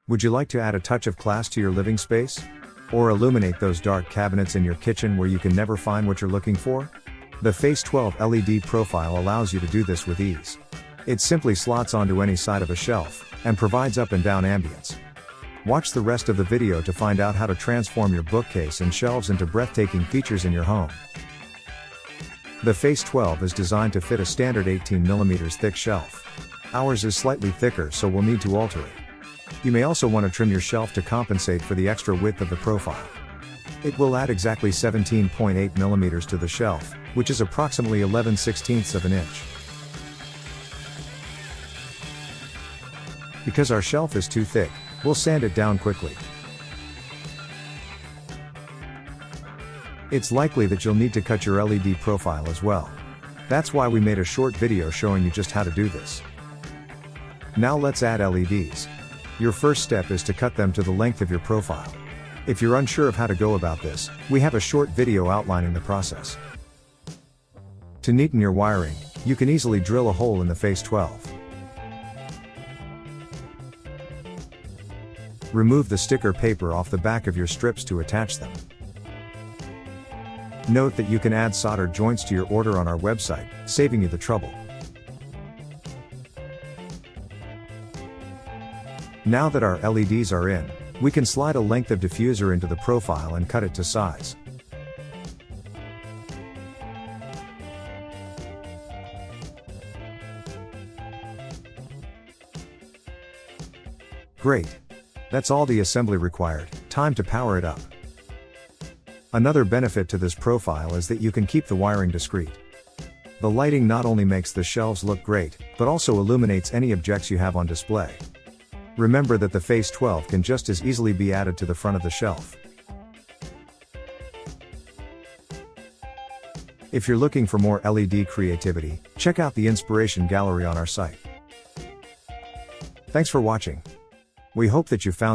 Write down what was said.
Would you like to add a touch of class to your living space? Or illuminate those dark cabinets in your kitchen where you can never find what you're looking for? The FACE12 LED profile allows you to do this with ease. It simply slots onto any side of a shelf, and provides up and down ambience. Watch the rest of the video to find out how to transform your bookcase and shelves into breathtaking features in your home. The FACE12 is designed to fit a standard 18mm thick shelf. Ours is slightly thicker, so we'll need to alter it. You may also want to trim your shelf to compensate for the extra width of the profile. It will add exactly 17.8mm to the shelf, which is approximately 11/16 of an inch. Because our shelf is too thick, we'll sand it down quickly. It's likely that you'll need to cut your LED profile as well. That's why we made a short video showing you just how to do this. Now let's add LEDs. Your first step is to cut them to the length of your profile. If you're unsure of how to go about this, we have a short video outlining the process. To neaten your wiring, you can easily drill a hole in the FACE12. Remove the sticker paper off the back of your strips to attach them. Note that you can add soldered joints to your order on our website, saving you the trouble. Now that our LEDs are in, we can slide a length of diffuser into the profile and cut it to size. Great! That's all the assembly required, time to power it up. Another benefit to this profile is that you can keep the wiring discreet. The lighting not only makes the shelves look great, but also illuminates any objects you have on display. Remember that the FACE12 can just as easily be added to the front of the shelf. If you're looking for more LED creativity, check out the inspiration gallery on our site. Thanks for watching. We hope that you found